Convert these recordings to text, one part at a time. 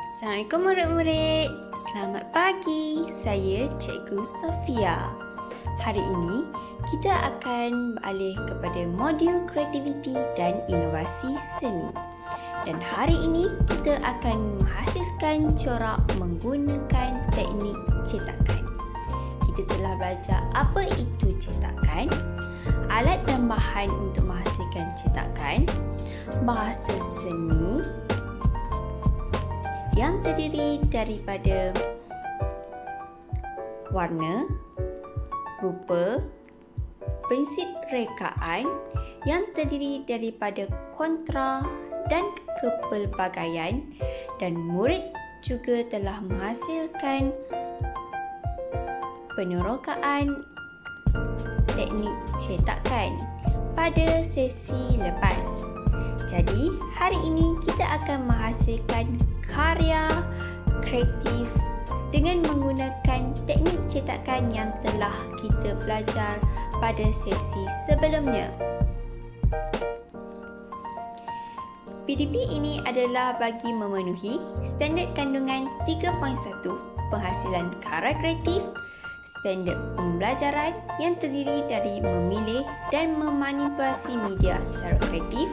Assalamualaikum murid-murid. Selamat pagi. Saya Cikgu Sofia. Hari ini kita akan beralih kepada modul kreativiti dan inovasi seni. Dan hari ini kita akan menghasilkan corak menggunakan teknik cetakan. Kita telah belajar apa itu cetakan, alat dan bahan untuk menghasilkan cetakan, bahasa seni yang terdiri daripada warna, rupa, prinsip rekaan yang terdiri daripada kontra dan kepelbagaian, dan murid juga telah menghasilkan penerokaan teknik cetakan pada sesi lepas. Jadi, hari ini kita akan menghasilkan karya kreatif dengan menggunakan teknik cetakan yang telah kita belajar pada sesi sebelumnya. PDP ini adalah bagi memenuhi standard kandungan 3.1 penghasilan karya kreatif, standard pembelajaran yang terdiri dari memilih dan memanipulasi media secara kreatif.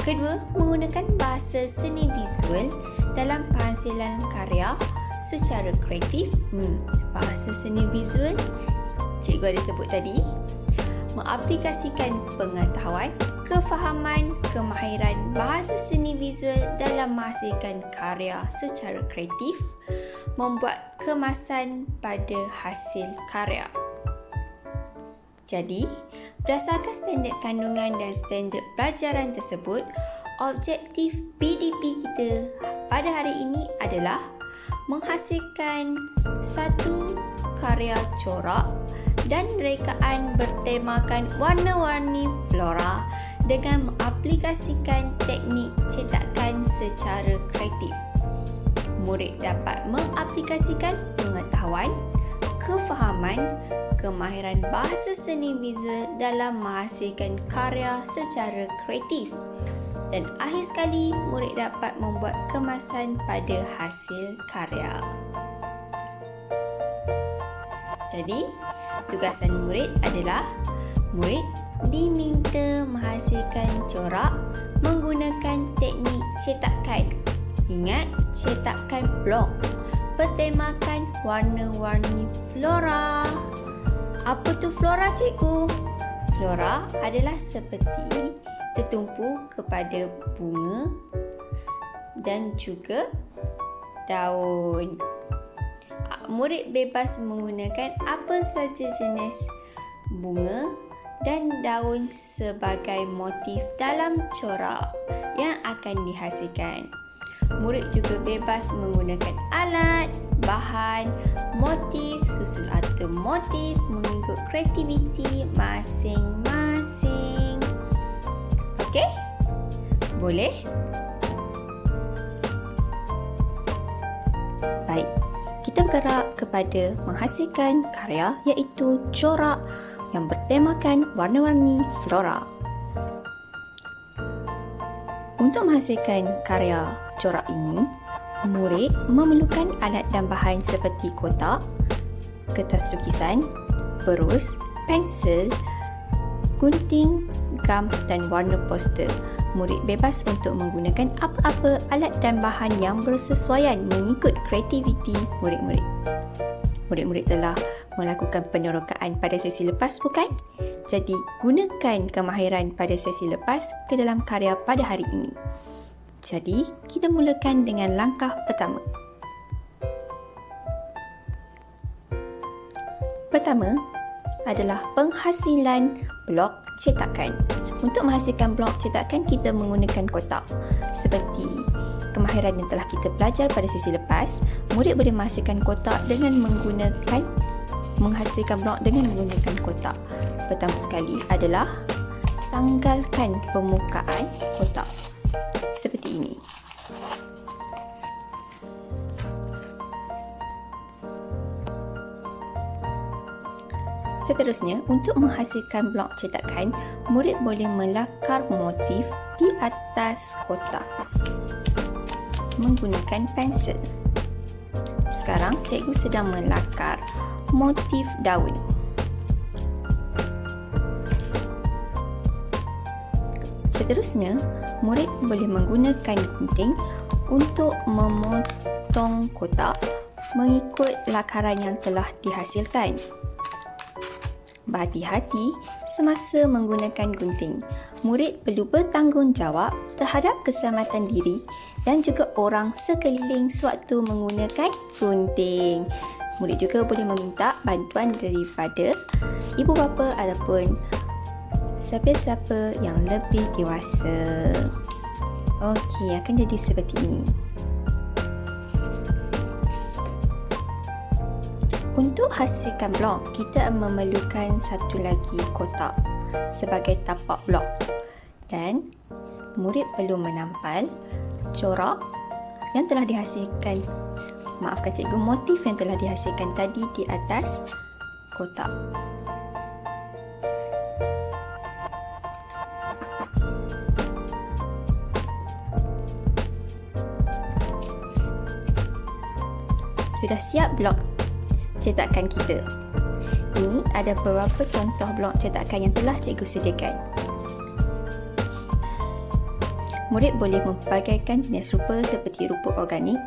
Kedua, menggunakan bahasa seni visual dalam penghasilan karya secara kreatif. Bahasa seni visual, cikgu ada sebut tadi. Mengaplikasikan pengetahuan, kefahaman, kemahiran bahasa seni visual dalam menghasilkan karya secara kreatif. Membuat kemasan pada hasil karya. Jadi, berdasarkan standard kandungan dan standard pelajaran tersebut, objektif PDP kita pada hari ini adalah menghasilkan satu karya corak dan rekaan bertemakan warna-warni flora dengan mengaplikasikan teknik cetakan secara kreatif. Murid dapat mengaplikasikan pengetahuan, kefahaman, kemahiran bahasa seni visual dalam menghasilkan karya secara kreatif. Dan akhir sekali, murid dapat membuat kemasan pada hasil karya. Jadi, tugasan murid adalah murid diminta menghasilkan corak menggunakan teknik cetakan. Ingat, cetakan blok bertemakan warna-warni flora. Apa tu flora, cikgu? Flora adalah seperti tertumpu kepada bunga dan juga daun. Murid bebas menggunakan apa saja jenis bunga dan daun sebagai motif dalam corak yang akan dihasilkan. Murid juga bebas menggunakan alat, bahan, motif, susun atau motif mengikut kreativiti masing-masing. Okey? Boleh? Baik. Kita bergerak kepada menghasilkan karya iaitu corak yang bertemakan warna-warni flora. Untuk menghasilkan karya corak ini, murid memerlukan alat dan bahan seperti kotak, kertas lukisan, berus, pensel, gunting, gam dan warna poster. Murid bebas untuk menggunakan apa-apa alat dan bahan yang bersesuaian mengikut kreativiti murid-murid. Murid-murid telah melakukan penerokaan pada sesi lepas, bukan? Jadi, gunakan kemahiran pada sesi lepas ke dalam karya pada hari ini. Jadi, kita mulakan dengan langkah pertama. Pertama adalah penghasilan blok cetakan. Untuk menghasilkan blok cetakan, kita menggunakan kotak. Seperti kemahiran yang telah kita belajar pada sesi lepas, murid boleh menghasilkan kotak dengan menghasilkan blok dengan menggunakan kotak. Pertama sekali adalah tanggalkan permukaan kotak. Seperti ini. Seterusnya, untuk menghasilkan blok cetakan, murid boleh melakar motif di atas kotak. menggunakan pensel. Sekarang cikgu sedang melakar motif daun. Seterusnya, murid boleh menggunakan gunting untuk memotong kotak mengikut lakaran yang telah dihasilkan. Berhati-hati semasa menggunakan gunting. Murid perlu bertanggungjawab terhadap keselamatan diri dan juga orang sekeliling sewaktu menggunakan gunting. Murid juga boleh meminta bantuan daripada ibu bapa ataupun siapa-siapa yang lebih dewasa. Okey, akan jadi seperti ini. Untuk hasilkan blok, kita memerlukan satu lagi kotak sebagai tapak blok. Dan murid perlu menampal corak yang telah dihasilkan, maafkan cikgu, motif yang telah dihasilkan tadi di atas kotak. Sudah siap blok cetakan kita. Ini ada beberapa contoh blok cetakan yang telah cikgu sediakan. Murid boleh mempelbagaikan jenis rupa seperti rupa organik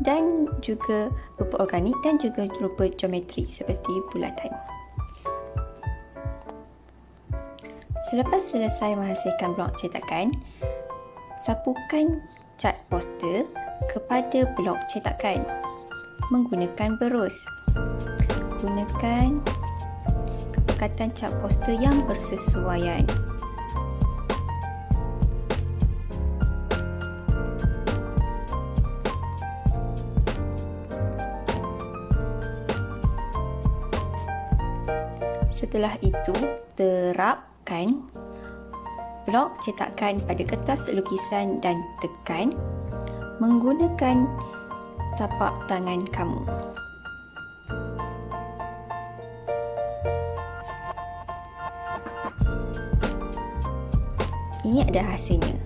dan juga rupa geometri seperti bulatan. Selepas selesai menghasilkan blok cetakan, sapukan cat poster kepada blok cetakan menggunakan berus. Gunakan kepekatan cat poster yang bersesuaian. Setelah itu, terapkan blok cetakan pada kertas lukisan dan tekan menggunakan tapak tangan kamu. Ini adalah hasilnya.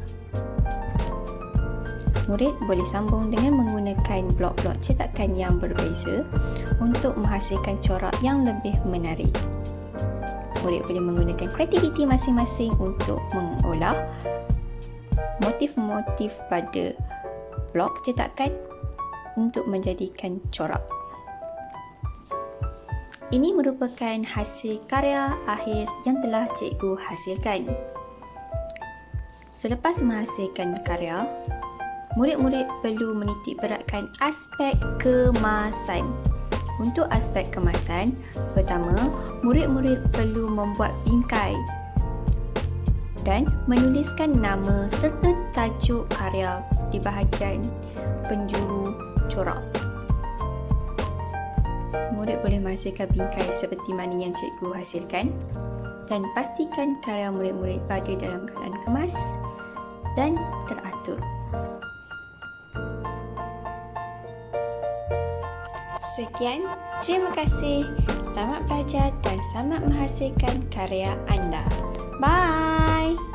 Murid boleh sambung dengan menggunakan blok-blok cetakan yang berbeza untuk menghasilkan corak yang lebih menarik. Murid boleh menggunakan kreativiti masing-masing untuk mengolah motif-motif pada blok cetakan untuk menjadikan corak. Ini merupakan hasil karya akhir yang telah cikgu hasilkan. Selepas menghasilkan karya, murid-murid perlu menitik beratkan aspek kemasan. Untuk aspek kemasan, pertama, murid-murid perlu membuat bingkai dan menuliskan nama serta tajuk karya di bahagian penjuru corak. Murid boleh menghasilkan bingkai seperti mana yang cikgu hasilkan dan pastikan karya murid-murid berada dalam keadaan kemas dan teratur. Sekian, terima kasih. Selamat belajar dan selamat menghasilkan karya anda. Bye!